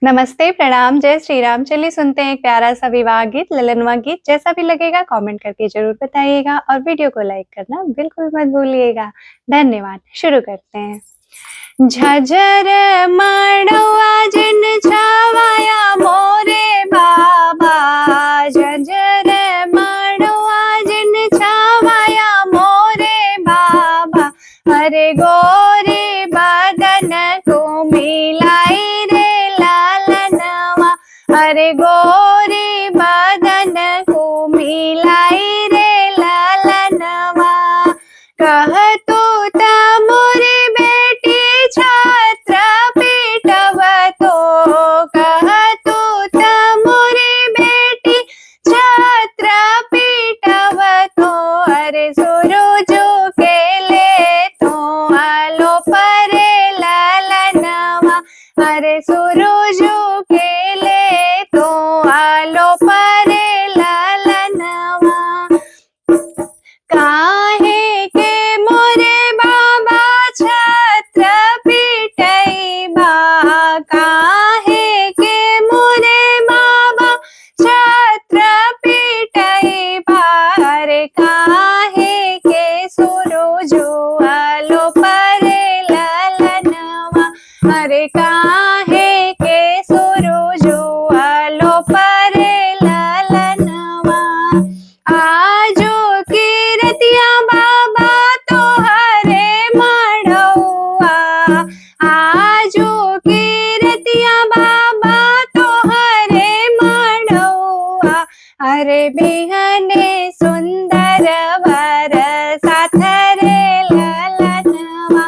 नमस्ते, प्रणाम, जय श्री राम। चलिए सुनते हैं एक प्यारा-सा विवाह गीत, ललनवा गीत। जैसा भी लगेगा कमेंट करके ज़रूर बताइएगा और वीडियो को लाइक करना बिल्कुल मत भूलिएगा। धन्यवाद। शुरू करते हैं। झझर माड़वा जिन छावाया मोरे बाबा, झझर माड़वा जिन छावाया मोरे बाबा, अरे गोरी बदन को मिलाई रे लालनवा, अरे गोरी बदन को मिलाई रे लालनवा, कह तू ता मोरी बेटी छात्र पीटव तो, कह तू ता मोरी बेटी छात्र पीटव तो, अरे सुरुजू के ले तो आलो परे लालनवा, अरे सुरुजू के ले तो आलो परे लालनवा, काहे के मोरे बाबा छात्र पीटैबा, काहे के मोरे बाबा छात्र पीटैबा, अरे काहे के सुरुजू आलो परे लालनवा, अरे काहे के सुरुजू आलो परे लालनवा, आजो कीरतिया बाबा तोहरे मड़ौआ, आजो कीरतिया बाबा तोहरे मड़ौआ, अरे बिहने सुंदर वर साथ रे ललनवा,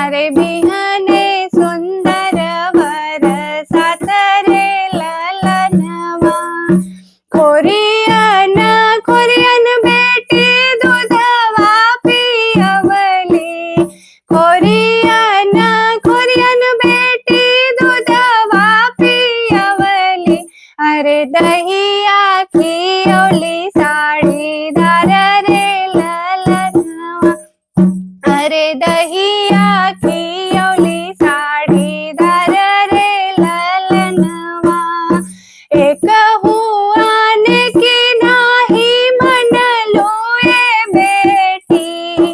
अरे बिहने सुंदर वर साथ रे ललनवा, खोरियन खोरियन बेटी दूधवा पियवली, खोरियन खोरियन बेटी दूधवा पियवली, अरे दहिया खियौली साड़ीदार रे ललनवा, अरे दहिया खियौली साड़ीदार रे ललनवा, एक हुआन की नाही मन लोए बेटी,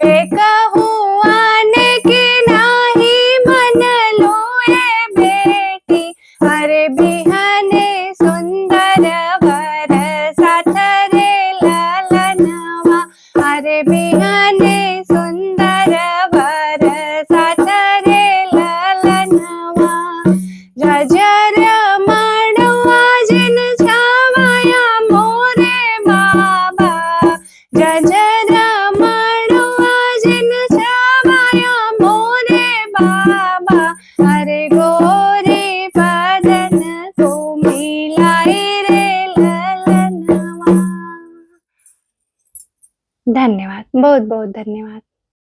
एक हुआन की नाही मन लोए बेटी, अरे बिहने सुंदर वर साथ रे ललनवा, अरे बिहने सुंदर वर साथ रे ललनवा, झझर माड़वा जिन छावाया मोरे बाबा, झझर माड़वा जिन छावाया मोरे बाबा, अरे गोरी बदन को मिलाई रे ललनवा। धन्यवाद, बहुत-बहुत धन्यवाद।